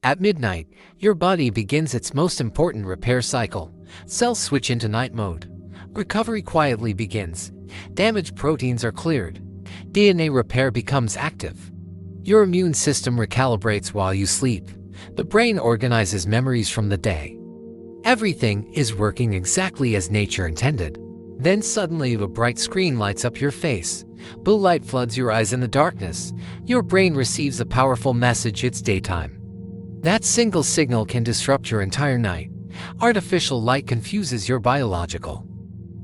At midnight, your body begins its most important repair cycle. Cells switch into night mode. Recovery quietly begins. Damaged proteins are cleared. DNA repair becomes active. Your immune system recalibrates while you sleep. The brain organizes memories from the day. Everything is working exactly as nature intended. Then suddenly a bright screen lights up your face. Blue light floods your eyes in the darkness. Your brain receives a powerful message: it's daytime. That single signal can disrupt your entire night. Artificial light confuses your biological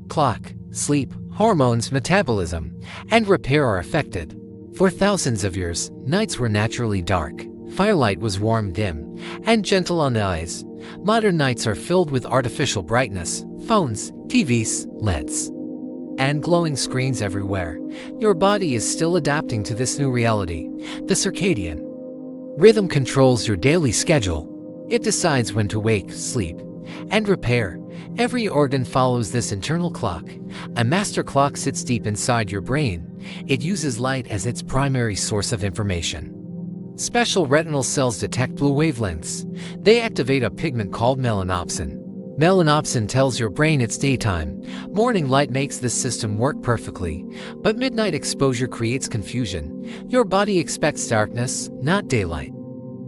clock. Sleep, hormones, metabolism, and repair are affected. For thousands of years, nights were naturally dark. Firelight was warm, dim, and gentle on the eyes. Modern nights are filled with artificial brightness, phones, TVs, LEDs, and glowing screens everywhere. Your body is still adapting to this new reality. The circadian rhythm controls your daily schedule. It decides when to wake, sleep, and repair. Every organ follows this internal clock. A master clock sits deep inside your brain. It uses light as its primary source of information. Special retinal cells detect blue wavelengths. They activate a pigment called melanopsin. Melanopsin tells your brain it's daytime. Morning light makes this system work perfectly, but midnight exposure creates confusion. Your body expects darkness, not daylight.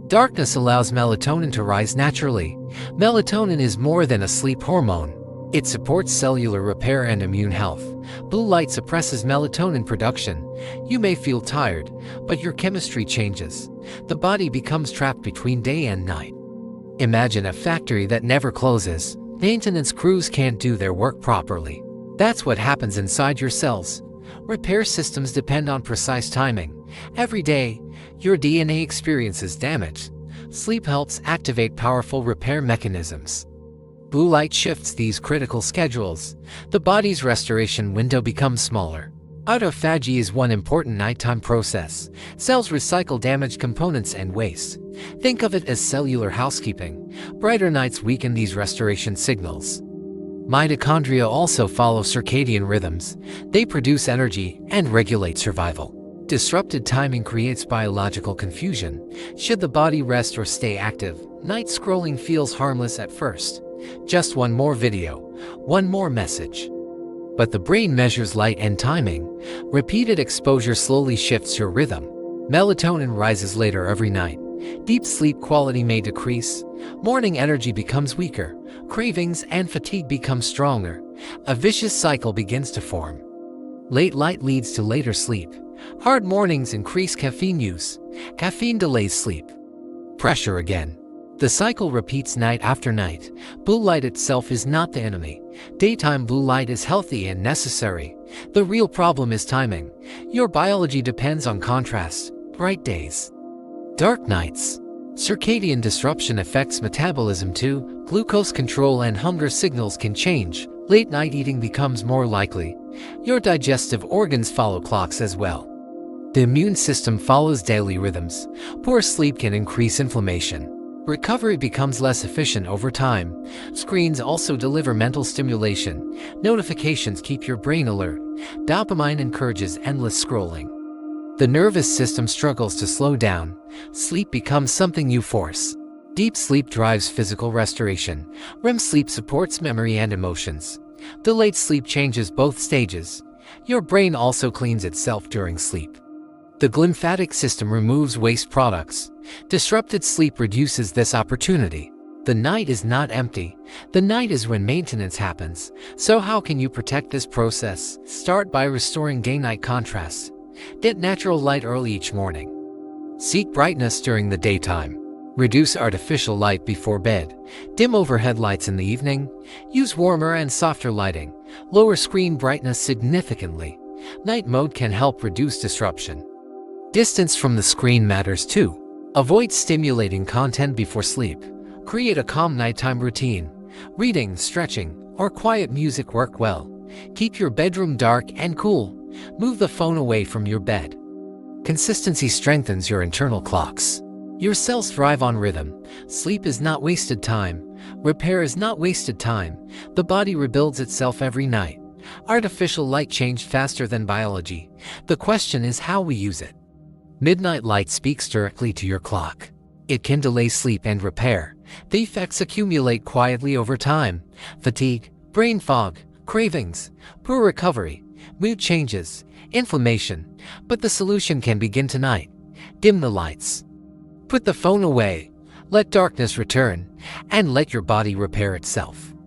Darkness allows melatonin to rise naturally. Melatonin is more than a sleep hormone. It supports cellular repair and immune health. Blue light suppresses melatonin production. You may feel tired, but your chemistry changes. The body becomes trapped between day and night. Imagine a factory that never closes. Maintenance crews can't do their work properly. That's what happens inside your cells. Repair systems depend on precise timing. Every day, your DNA experiences damage. Sleep helps activate powerful repair mechanisms. Blue light shifts these critical schedules. The body's restoration window becomes smaller. Autophagy is one important nighttime process. Cells recycle damaged components and waste. Think of it as cellular housekeeping. Brighter nights weaken these restoration signals. Mitochondria also follow circadian rhythms. They produce energy and regulate survival. Disrupted timing creates biological confusion. Should the body rest or stay active? Night scrolling feels harmless at first. Just one more video, one more message. But the brain measures light and timing. Repeated exposure slowly shifts your rhythm. Melatonin rises later every night. Deep sleep quality may decrease. Morning energy becomes weaker. Cravings and fatigue become stronger. A vicious cycle begins to form. Late light leads to later sleep. Hard mornings increase caffeine use. Caffeine delays sleep. Pressure again. The cycle repeats night after night. Blue light itself is not the enemy. Daytime blue light is healthy and necessary. The real problem is timing. Your biology depends on contrast, bright days, dark nights. Circadian disruption affects metabolism too. Glucose control and hunger signals can change. Late night eating becomes more likely. Your digestive organs follow clocks as well. The immune system follows daily rhythms. Poor sleep can increase inflammation. Recovery becomes less efficient over time. Screens also deliver mental stimulation. Notifications keep your brain alert. Dopamine encourages endless scrolling. The nervous system struggles to slow down. Sleep becomes something you force. Deep sleep drives physical restoration. REM sleep supports memory and emotions. Delayed sleep changes both stages. Your brain also cleans itself during sleep. The glymphatic system removes waste products. Disrupted sleep reduces this opportunity. The night is not empty. The night is when maintenance happens. So how can you protect this process? Start by restoring day-night contrast. Get natural light early each morning. Seek brightness during the daytime. Reduce artificial light before bed. Dim overhead lights in the evening. Use warmer and softer lighting. Lower screen brightness significantly. Night mode can help reduce disruption. Distance from the screen matters too. Avoid stimulating content before sleep. Create a calm nighttime routine. Reading, stretching, or quiet music work well. Keep your bedroom dark and cool. Move the phone away from your bed. Consistency strengthens your internal clocks. Your cells thrive on rhythm. Sleep is not wasted time. Repair is not wasted time. The body rebuilds itself every night. Artificial light changed faster than biology. The question is how we use it. Midnight light speaks directly to your clock. It can delay sleep and repair. The effects accumulate quietly over time: fatigue, brain fog, cravings, poor recovery, mood changes, inflammation. But the solution can begin tonight. Dim the lights. Put the phone away. Let darkness return, and let your body repair itself.